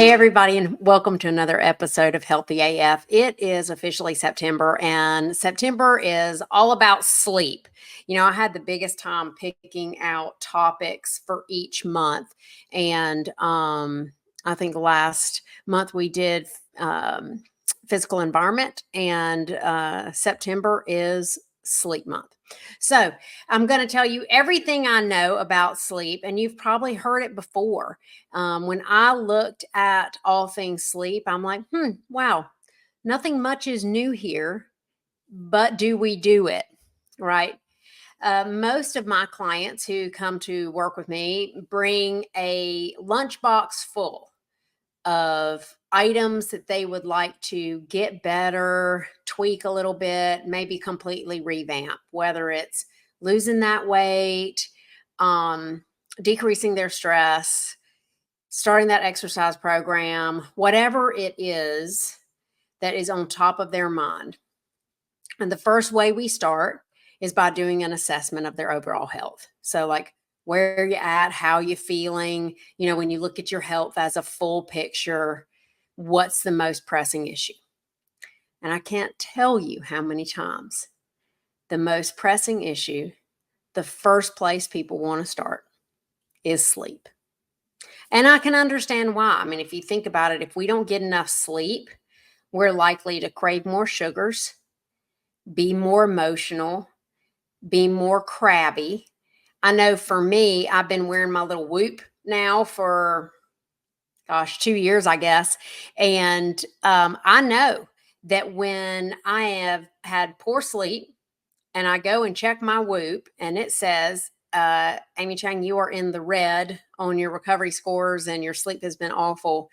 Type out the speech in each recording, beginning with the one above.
Hey, everybody, and welcome to another episode of Healthy AF. It is officially September, and September is all about sleep. I had the biggest time picking out topics for each month, and I think last month we did physical environment, and September is sleep month. So I'm going to tell you everything I know about sleep, and you've probably heard it before. When I looked at all things sleep, I'm like, wow, nothing much is new here, but do we do it? Right? Most of my clients who come to work with me bring a lunchbox full of items that they would like to get better, tweak a little bit, maybe completely revamp, whether it's losing that weight, decreasing their stress, starting that exercise program, whatever it is that is on top of their mind. And the first way we start is by doing an assessment of their overall health. So, like, where are you at? How are you feeling? When you look at your health as a full picture, what's the most pressing issue? And I can't tell you how many times the most pressing issue, the first place people want to start, is sleep. And I can understand why. I mean, if you think about it, if we don't get enough sleep, we're likely to crave more sugars, be more emotional, be more crabby. I know for me, I've been wearing my little Whoop now for, 2 years, I guess. And I know that when I have had poor sleep and I go and check my Whoop and it says, Amy Chang, you are in the red on your recovery scores and your sleep has been awful.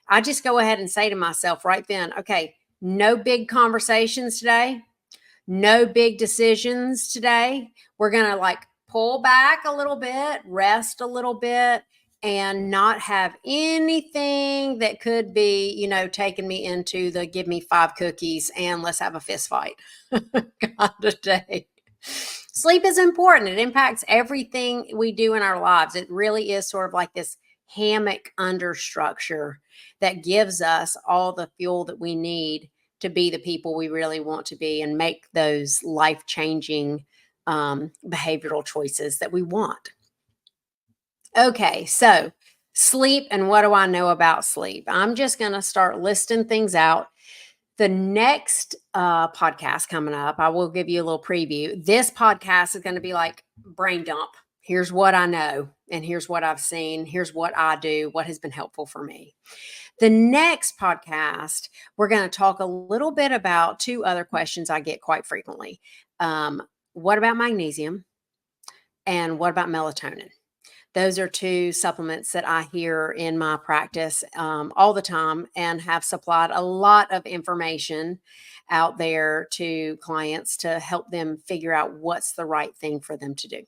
I just go ahead and say to myself right then, okay, no big conversations today. No big decisions today. We're going to pull back a little bit, rest a little bit, and not have anything that could be, taking me into the give me 5 cookies and let's have a fist fight kind of day. Sleep is important. It impacts everything we do in our lives. It really is sort of like this hammock understructure that gives us all the fuel that we need to be the people we really want to be and make those life-changing behavioral choices that we want. Okay, so sleep, and what do I know about sleep? I'm just going to start listing things out. The next podcast coming up, I will give you a little preview. This podcast is going to be like brain dump. Here's what I know, and here's what I've seen. Here's what I do, what has been helpful for me. The next podcast, we're going to talk a little bit about 2 other questions I get quite frequently. What about magnesium? And what about melatonin? Those are 2 supplements that I hear in my practice all the time and have supplied a lot of information out there to clients to help them figure out what's the right thing for them to do.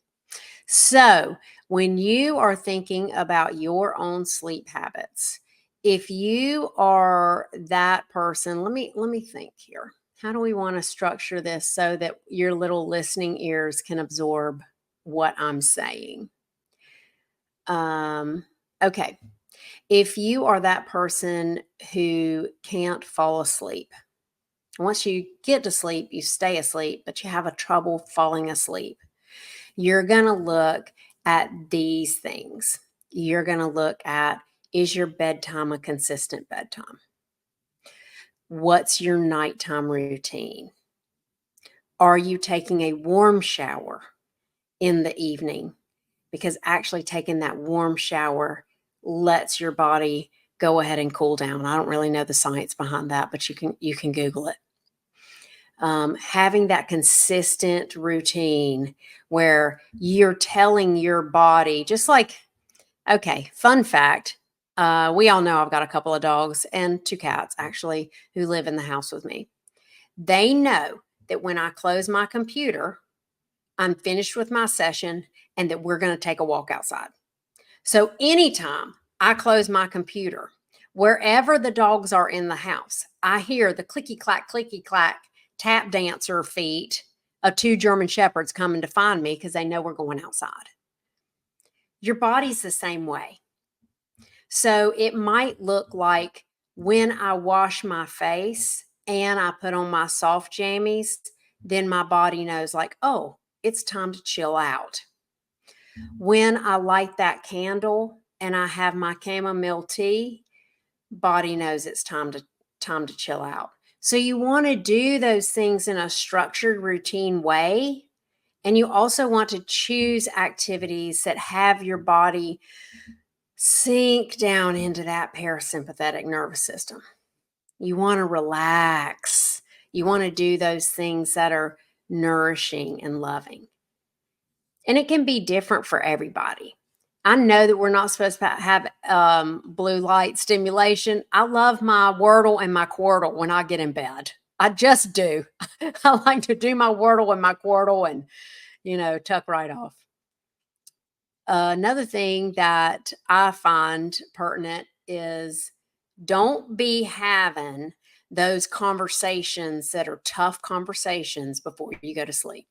So when you are thinking about your own sleep habits, if you are that person, let me think here. How do we want to structure this so that your little listening ears can absorb what I'm saying? Okay. If you are that person who can't fall asleep, once you get to sleep, you stay asleep, but you have a trouble falling asleep, you're going to look at these things. You're going to look at, is your bedtime a consistent bedtime? What's your nighttime routine? Are you taking a warm shower in the evening? Because actually taking that warm shower lets your body go ahead and cool down. I don't really know the science behind that, but you can Google it. Having that consistent routine where you're telling your body, just like, okay, fun fact. We all know I've got a couple of dogs and 2 cats actually who live in the house with me. They know that when I close my computer, I'm finished with my session and that we're going to take a walk outside. So anytime I close my computer, wherever the dogs are in the house, I hear the clicky clack, tap dancer feet of 2 German Shepherds coming to find me because they know we're going outside. Your body's the same way. So it might look like when I wash my face and I put on my soft jammies, then my body knows, like, oh, it's time to chill out. When I light that candle and I have my chamomile tea, body knows it's time to chill out. So you want to do those things in a structured routine way, and you also want to choose activities that have your body sink down into that parasympathetic nervous system. You want to relax. You want to do those things that are nourishing and loving. And it can be different for everybody. I know that we're not supposed to have blue light stimulation. I love my Wordle and my Quirtle when I get in bed. I just do. I like to do my Wordle and my Quirtle and, tuck right off. Another thing that I find pertinent is don't be having those conversations that are tough conversations before you go to sleep.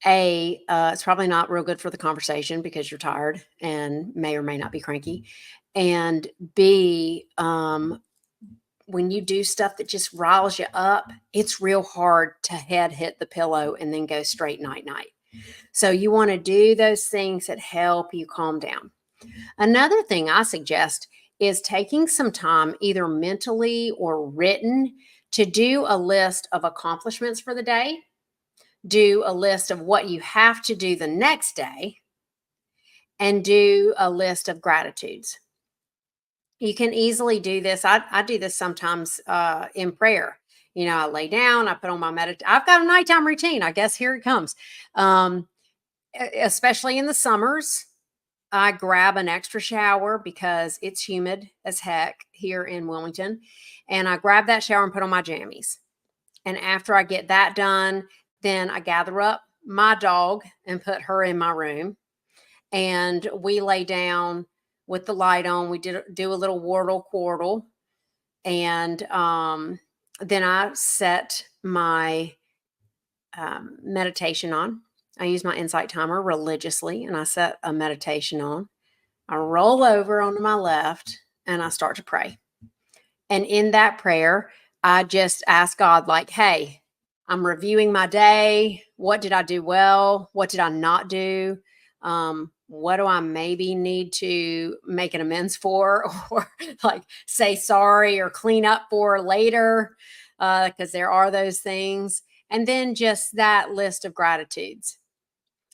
It's probably not real good for the conversation because you're tired and may or may not be cranky. And B, when you do stuff that just riles you up, it's real hard to head hit the pillow and then go straight night night. So you want to do those things that help you calm down. Another thing I suggest is taking some time, either mentally or written, to do a list of accomplishments for the day, do a list of what you have to do the next day, and do a list of gratitudes. You can easily do this. I do this sometimes in prayer. I lay down, I put on my meditation. I've got a nighttime routine. I guess here it comes. Especially in the summers, I grab an extra shower because it's humid as heck here in Wilmington. And I grab that shower and put on my jammies. And after I get that done, then I gather up my dog and put her in my room. And we lay down with the light on. We do a little Wordle Quirtle. And then I set my meditation on. I use my insight timer religiously and I set a meditation on. I roll over onto my left and I start to pray. And in that prayer, I just ask God, like, hey, I'm reviewing my day. What did I do well? What did I not do? What do I maybe need to make an amends for or like say sorry or clean up for later? Because there are those things. And then just that list of gratitudes.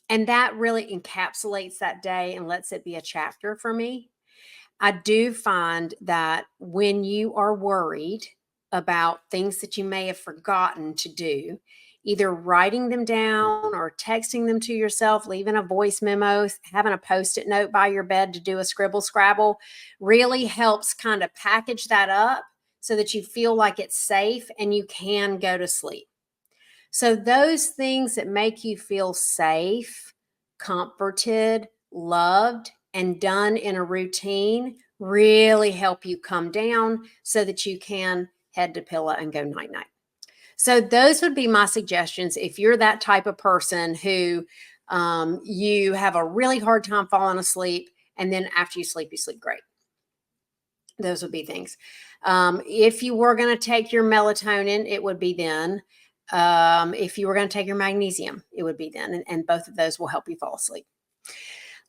And that really encapsulates that day and lets it be a chapter for me. I do find that when you are worried about things that you may have forgotten to do, either writing them down or texting them to yourself, leaving a voice memo, having a post-it note by your bed to do a scribble scrabble really helps kind of package that up so that you feel like it's safe and you can go to sleep. So those things that make you feel safe, comforted, loved, and done in a routine really help you come down so that you can head to pillow and go night night. So those would be my suggestions if you're that type of person who you have a really hard time falling asleep, and then after you sleep great. Those would be things. If you were going to take your melatonin, it would be then. If you were going to take your magnesium, it would be then. And both of those will help you fall asleep.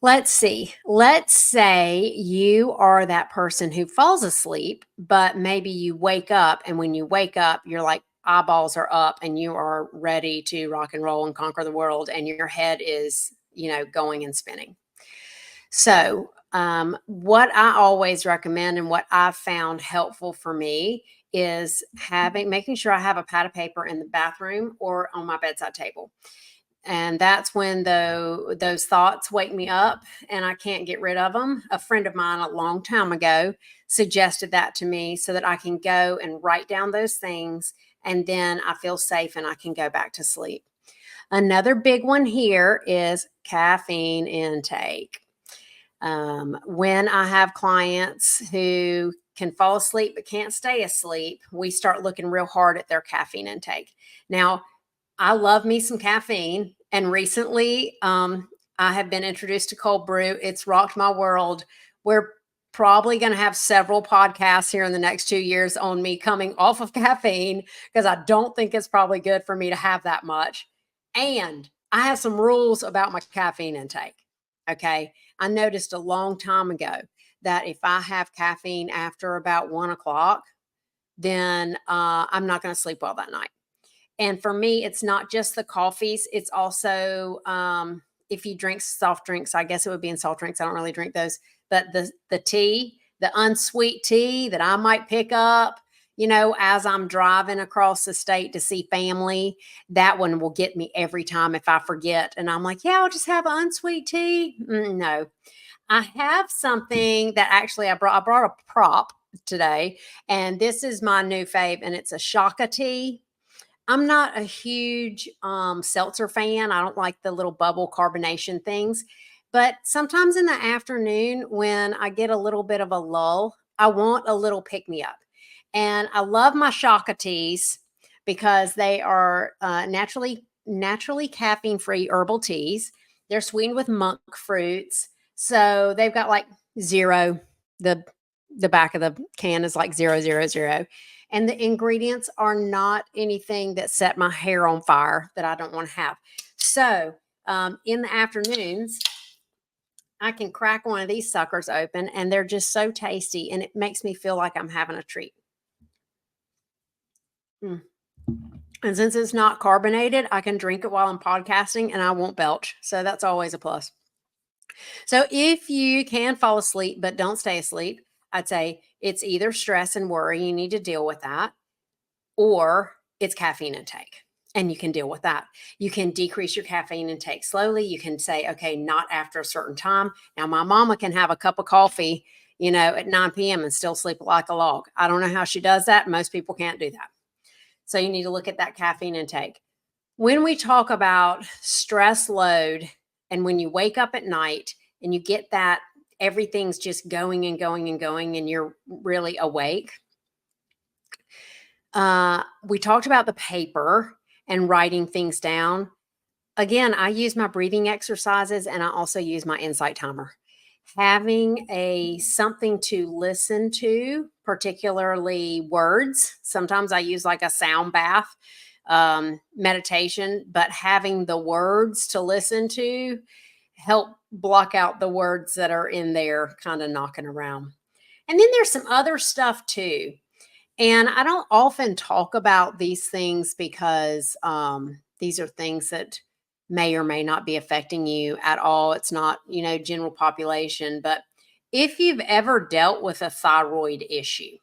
Let's see. Let's say you are that person who falls asleep, but maybe you wake up, and when you wake up, you're like eyeballs are up and you are ready to rock and roll and conquer the world, and your head is, going and spinning. So, what I always recommend and what I've found helpful for me is making sure I have a pad of paper in the bathroom or on my bedside table. And that's when those thoughts wake me up and I can't get rid of them. A friend of mine a long time ago suggested that to me so that I can go and write down those things, and then I feel safe and I can go back to sleep. Another big one here is caffeine intake. When I have clients who can fall asleep but can't stay asleep, we start looking real hard at their caffeine intake. Now, I love me some caffeine, and recently I have been introduced to cold brew. It's rocked my world We're probably going to have several podcasts here in the next 2 years on me coming off of caffeine because I don't think it's probably good for me to have that much. And I have some rules about my caffeine intake. Okay. I noticed a long time ago that if I have caffeine after about 1 o'clock, then I'm not going to sleep well that night. And for me, it's not just the coffees. It's also if you drink soft drinks, I guess it would be in salt drinks. I don't really drink those, but the tea, the unsweet tea that I might pick up, as I'm driving across the state to see family, that one will get me every time if I forget. And I'm like, yeah, I'll just have an unsweet tea. No, I have something that actually I brought a prop today, and this is my new fave, and it's a shaka tea. I'm not a huge seltzer fan. I don't like the little bubble carbonation things. But sometimes in the afternoon, when I get a little bit of a lull, I want a little pick me up. And I love my shaka teas because they are naturally caffeine free herbal teas. They're sweetened with monk fruits, so they've got like zero. The the back of the can is like 000, and the ingredients are not anything that set my hair on fire that I don't want to have. So in the afternoons, I can crack one of these suckers open, and they're just so tasty, and it makes me feel like I'm having a treat. Mm. And since it's not carbonated, I can drink it while I'm podcasting and I won't belch. So that's always a plus. So if you can fall asleep but don't stay asleep, I'd say it's either stress and worry, you need to deal with that, or it's caffeine intake. And you can deal with that. You can decrease your caffeine intake slowly. You can say, okay, not after a certain time. Now, my mama can have a cup of coffee, at 9 p.m. and still sleep like a log. I don't know how she does that. Most people can't do that. So you need to look at that caffeine intake. When we talk about stress load, and when you wake up at night and you get that everything's just going and going and going, and you're really awake, we talked about the paper and writing things down. Again, I use my breathing exercises, and I also use my insight timer. Having a something to listen to, particularly words. Sometimes I use like a sound bath meditation, but having the words to listen to help block out the words that are in there kind of knocking around. And then there's some other stuff too. And I don't often talk about these things because these are things that may or may not be affecting you at all. It's not, general population. But if you've ever dealt with a thyroid issue,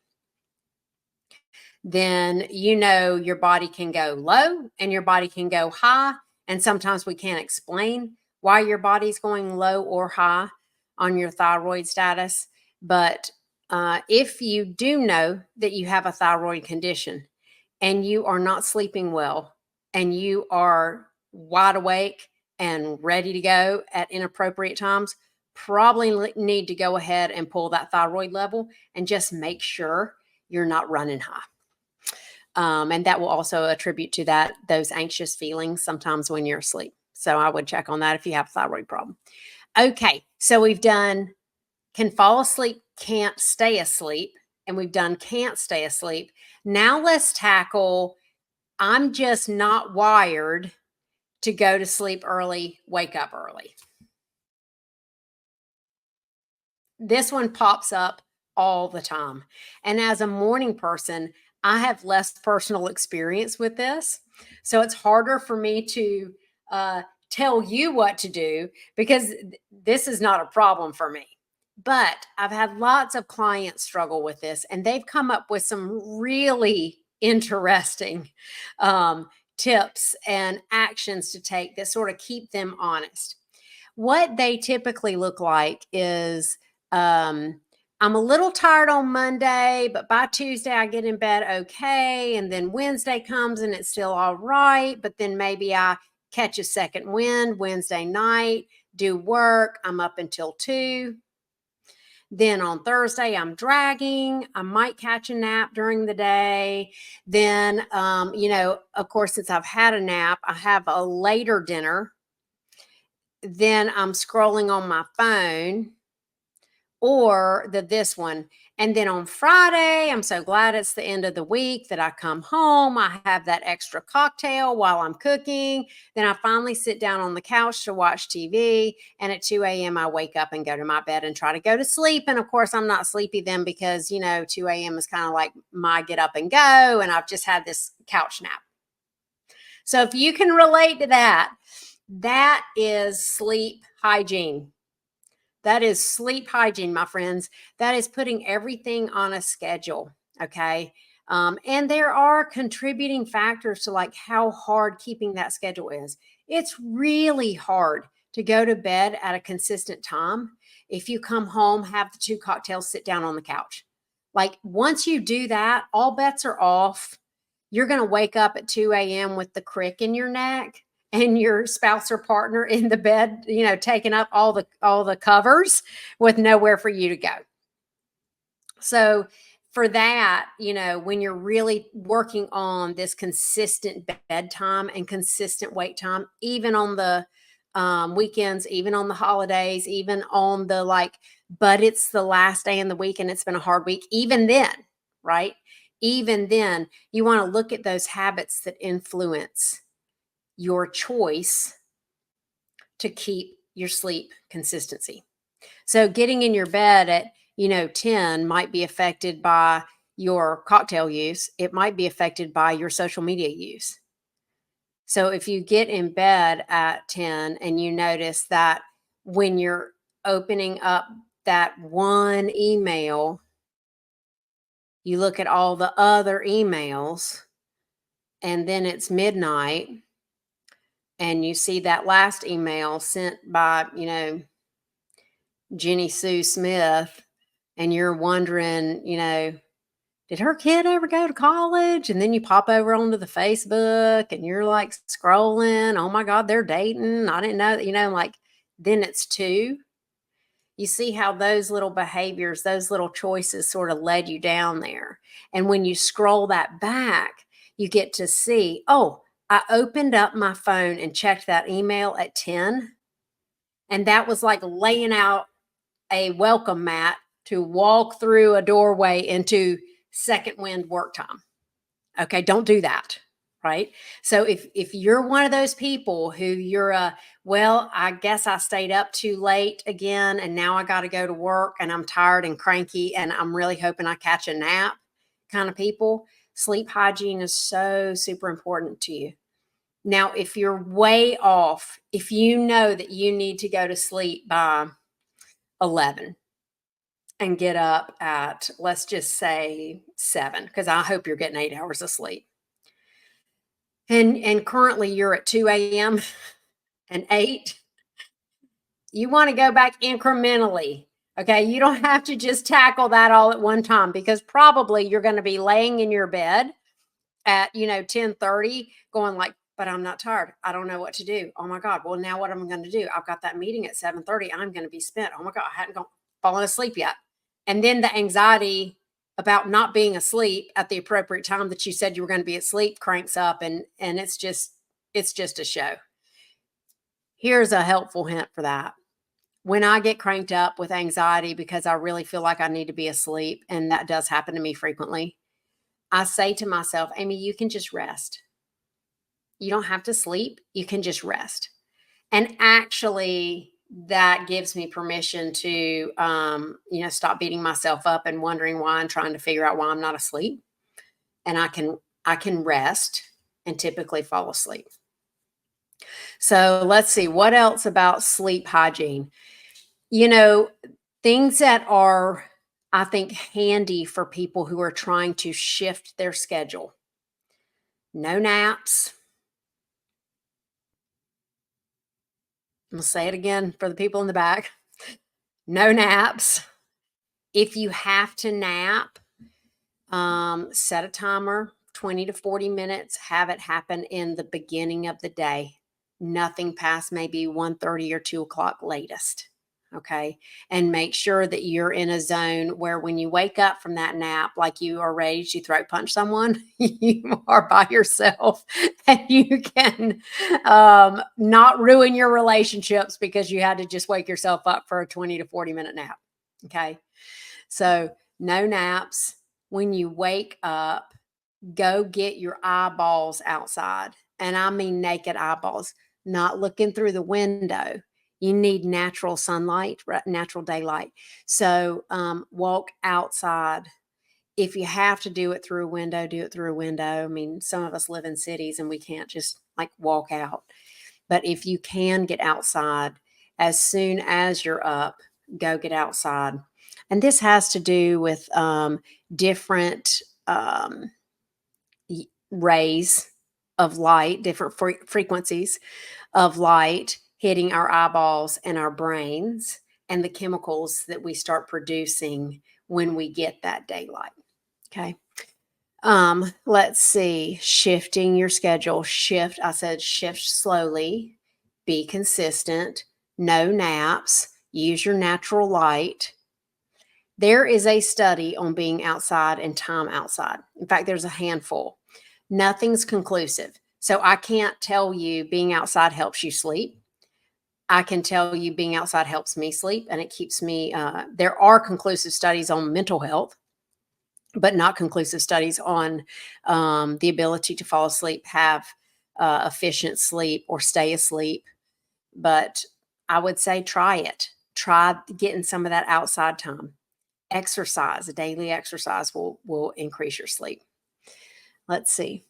then your body can go low and your body can go high. And sometimes we can't explain why your body's going low or high on your thyroid status. But if you do know that you have a thyroid condition and you are not sleeping well and you are wide awake and ready to go at inappropriate times, probably need to go ahead and pull that thyroid level and just make sure you're not running high. And that will also attribute to those anxious feelings sometimes when you're asleep. So I would check on that if you have a thyroid problem. Okay, so we've done can fall asleep, can't stay asleep, and we've done can't stay asleep. Now let's tackle I'm just not wired to go to sleep early, wake up early. This one pops up all the time. And as a morning person, I have less personal experience with this. So it's harder for me to tell you what to do because this is not a problem for me. But I've had lots of clients struggle with this, and they've come up with some really interesting tips and actions to take that sort of keep them honest. What they typically look like is I'm a little tired on Monday, but by Tuesday I get in bed okay. And then Wednesday comes and it's still all right. But then maybe I catch a second wind Wednesday night, do work. I'm up until 2. Then on Thursday, I'm dragging. I might catch a nap during the day. Then, of course, since I've had a nap, I have a later dinner. Then I'm scrolling on my phone, or this one. And then on Friday, I'm so glad it's the end of the week that I come home. I have that extra cocktail while I'm cooking. Then I finally sit down on the couch to watch TV. And at 2 a.m., I wake up and go to my bed and try to go to sleep. And of course, I'm not sleepy then because, 2 a.m. is kind of like my get up and go. And I've just had this couch nap. So if you can relate to that, that is sleep hygiene. That is sleep hygiene, my friends. That is putting everything on a schedule. Okay. And there are contributing factors to like how hard keeping that schedule is. It's really hard to go to bed at a consistent time. If you come home, have the 2 cocktails, sit down on the couch. Like once you do that, all bets are off. You're going to wake up at 2 a.m. with the crick in your neck and your spouse or partner in the bed, taking up all the covers with nowhere for you to go. So for that, when you're really working on this consistent bedtime and consistent wake time, even on the weekends, even on the holidays, even on but it's the last day in the week and it's been a hard week, even then, right? Even then, you want to look at those habits that influence your choice to keep your sleep consistency. So getting in your bed at 10 might be affected by your cocktail use. It might be affected by your social media use. So if you get in bed at 10 and you notice that when you're opening up that one email, you look at all the other emails and then it's midnight and you see that last email sent by, Jenny Sue Smith, and you're wondering, did her kid ever go to college? And then you pop over onto the Facebook and you're like scrolling. Oh my God, they're dating. I didn't know, then it's 2. You see how those little behaviors, those little choices sort of led you down there. And when you scroll that back, you get to see, oh, I opened up my phone and checked that email at 10. And that was like laying out a welcome mat to walk through a doorway into second wind work time. Okay, don't do that. Right. So if you're one of those people who well, I guess I stayed up too late again and now I got to go to work and I'm tired and cranky and I'm really hoping I catch a nap kind of people, sleep hygiene is so super important to you. Now, if you're way off, if you know that you need to go to sleep by 11 and get up at, let's just say 7, because I hope you're getting 8 hours of sleep. And currently you're at 2 a.m. and 8, you want to go back incrementally. Okay. You don't have to just tackle that all at one time because probably you're going to be laying in your bed at 10:30 going like, but I'm not tired. I don't know what to do. Oh my God. Well, now what am I going to do? I've got that meeting at 7:30. I'm going to be spent. Oh my God. I hadn't fallen asleep yet. And then the anxiety about not being asleep at the appropriate time that you said you were going to be asleep cranks up and it's just a show. Here's a helpful hint for that. When I get cranked up with anxiety because I really feel like I need to be asleep, and that does happen to me frequently, I say to myself, Amy, you can just rest. You don't have to sleep. You can just rest. And actually, that gives me permission to, stop beating myself up and wondering why I'm trying to figure out why I'm not asleep. And I can rest and typically fall asleep. So let's see, what else about sleep hygiene? Things that are, I think, handy for people who are trying to shift their schedule. No naps. I'm going to say it again for the people in the back. No naps. If you have to nap, set a timer, 20 to 40 minutes, have it happen in the beginning of the day. Nothing past maybe 1:30 or 2 o'clock latest. Okay. And make sure that you're in a zone where when you wake up from that nap, like you are ready to throat punch someone, you are by yourself and you can not ruin your relationships because you had to just wake yourself up for a 20 to 40 minute nap. Okay. So no naps. When you wake up, go get your eyeballs outside. And I mean naked eyeballs, not looking through the window. You need natural sunlight, natural daylight. So walk outside. If you have to do it through a window, do it through a window. I mean, some of us live in cities and we can't just like walk out. But if you can get outside as soon as you're up, go get outside. And this has to do with different rays of light, different frequencies of light hitting our eyeballs and our brains, and the chemicals that we start producing when we get that daylight. Okay. Let's see. Shifting your schedule. I said shift slowly, be consistent, no naps, use your natural light. There is a study on being outside and time outside. In fact, there's a handful. Nothing's conclusive. So I can't tell you being outside helps you sleep. I can tell you being outside helps me sleep and it keeps me, there are conclusive studies on mental health, but not conclusive studies on the ability to fall asleep, have efficient sleep, or stay asleep. But I would say try it. Try getting some of that outside time. Exercise, a daily exercise will increase your sleep. Let's see.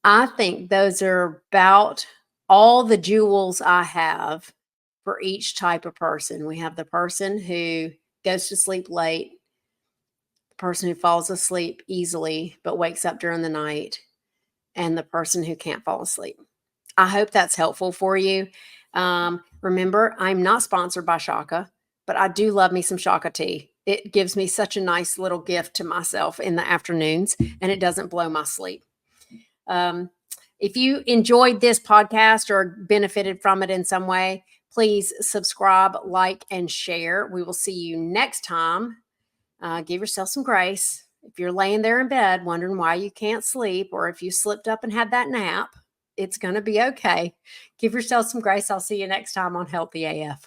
I think those are about all the jewels I have for each type of person. We have the person who goes to sleep late, the person who falls asleep easily but wakes up during the night, and the person who can't fall asleep. I hope that's helpful for you. Remember, I'm not sponsored by Shaka, but I do love me some Shaka tea. It gives me such a nice little gift to myself in the afternoons, and it doesn't blow my sleep. If you enjoyed this podcast or benefited from it in some way, please subscribe, like, and share. We will see you next time. Give yourself some grace. If you're laying there in bed wondering why you can't sleep, or if you slipped up and had that nap, it's going to be okay. Give yourself some grace. I'll see you next time on Healthy AF.